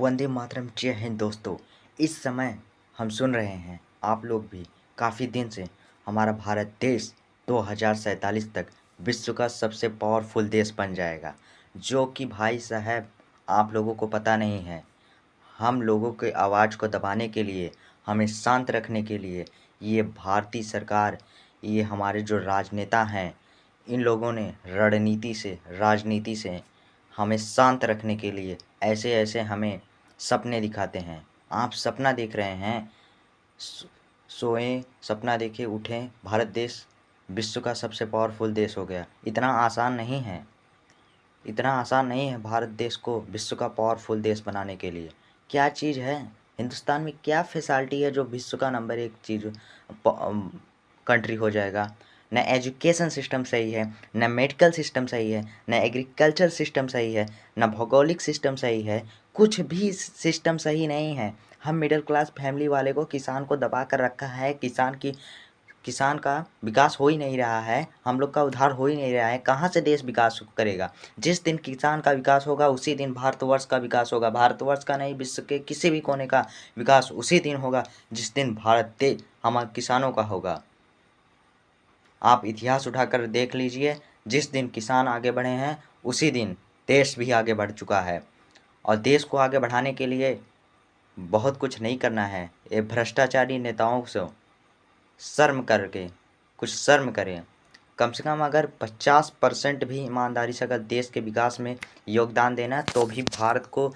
वंदे मातरम। जय हिंद दोस्तों। इस समय हम सुन रहे हैं, आप लोग भी काफ़ी दिन से, हमारा भारत देश 2047 तक विश्व का सबसे पावरफुल देश बन जाएगा, जो कि भाई साहब आप लोगों को पता नहीं है। हम लोगों के आवाज़ को दबाने के लिए, हमें शांत रखने के लिए ये भारतीय सरकार, ये हमारे जो राजनेता हैं, इन लोगों ने रणनीति से, राजनीति से हमें शांत रखने के लिए ऐसे ऐसे हमें सपने दिखाते हैं। आप सपना देख रहे हैं, सोएं, सपना देखे उठें, भारत देश विश्व का सबसे पावरफुल देश हो गया। इतना आसान नहीं है, इतना आसान नहीं है भारत देश को विश्व का पावरफुल देश बनाने के लिए। क्या चीज़ है हिंदुस्तान में, क्या फैसिलिटी है जो विश्व का नंबर एक चीज़ कंट्री हो जाएगा? न एजुकेशन सिस्टम सही है, न मेडिकल सिस्टम सही है, न एग्रीकल्चर सिस्टम सही है, न भौगोलिक सिस्टम सही है, कुछ भी सिस्टम सही नहीं है। हम मिडिल क्लास फैमिली वाले को, किसान को दबा कर रखा है। किसान का विकास हो ही नहीं रहा है, हम लोग का उद्धार हो ही नहीं रहा है। कहाँ से देश विकास करेगा? जिस दिन किसान का विकास होगा उसी दिन भारतवर्ष का विकास होगा। भारतवर्ष का नहीं, विश्व के किसी भी कोने का विकास उसी दिन होगा जिस दिन भारत देश हमारे किसानों का होगा। आप इतिहास उठाकर देख लीजिए, जिस दिन किसान आगे बढ़े हैं उसी दिन देश भी आगे बढ़ चुका है। और देश को आगे बढ़ाने के लिए बहुत कुछ नहीं करना है। ये भ्रष्टाचारी नेताओं से शर्म करके कुछ शर्म करें। कम से कम अगर 50% भी ईमानदारी से अगर देश के विकास में योगदान देना, तो भी भारत को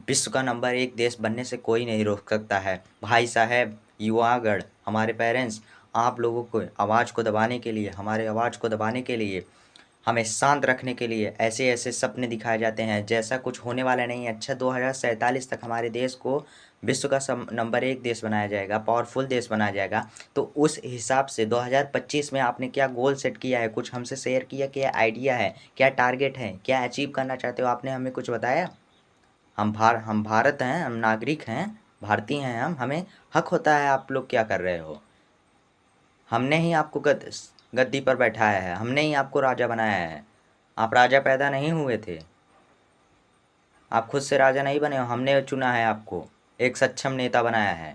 विश्व का नंबर 1 देश बनने से कोई नहीं रोक सकता है। भाई साहब, युवागढ़, हमारे पेरेंट्स, आप लोगों को आवाज़ को दबाने के लिए, हमारे आवाज़ को दबाने के लिए, हमें शांत रखने के लिए ऐसे ऐसे सपने दिखाए जाते हैं जैसा कुछ होने वाला नहीं है। अच्छा, 2047 तक हमारे देश को विश्व का नंबर 1 देश बनाया जाएगा, पावरफुल देश बनाया जाएगा। तो उस हिसाब से 2025 में आपने क्या गोल सेट किया है? कुछ हमसे शेयर किया? क्या आइडिया है, क्या टारगेट है, क्या अचीव करना चाहते हो? आपने हमें कुछ बताया? हम भारत हैं, हम नागरिक हैं, भारतीय हैं हम, हमें हक होता है। आप लोग क्या कर रहे हो? हमने ही आपको गद्दी पर बैठाया है, हमने ही आपको राजा बनाया है। आप राजा पैदा नहीं हुए थे, आप खुद से राजा नहीं बने हो, हमने चुना है आपको, एक सक्षम नेता बनाया है।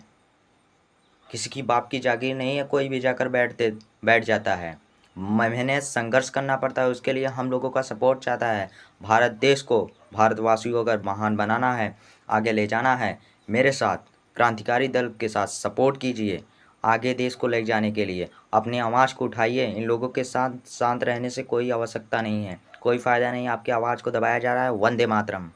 किसी की बाप की जागीर नहीं है, कोई भी जाकर बैठ जाता है। मेहनत संघर्ष करना पड़ता है, उसके लिए हम लोगों का सपोर्ट चाहता है। भारत देश को, भारतवासियों को अगर महान बनाना है, आगे ले जाना है, मेरे साथ क्रांतिकारी दल के साथ सपोर्ट कीजिए। आगे देश को ले जाने के लिए अपनी आवाज़ को उठाइए। इन लोगों के साथ शांत रहने से कोई आवश्यकता नहीं है, कोई फ़ायदा नहीं। आपकी आवाज़ को दबाया जा रहा है। वंदे मातरम।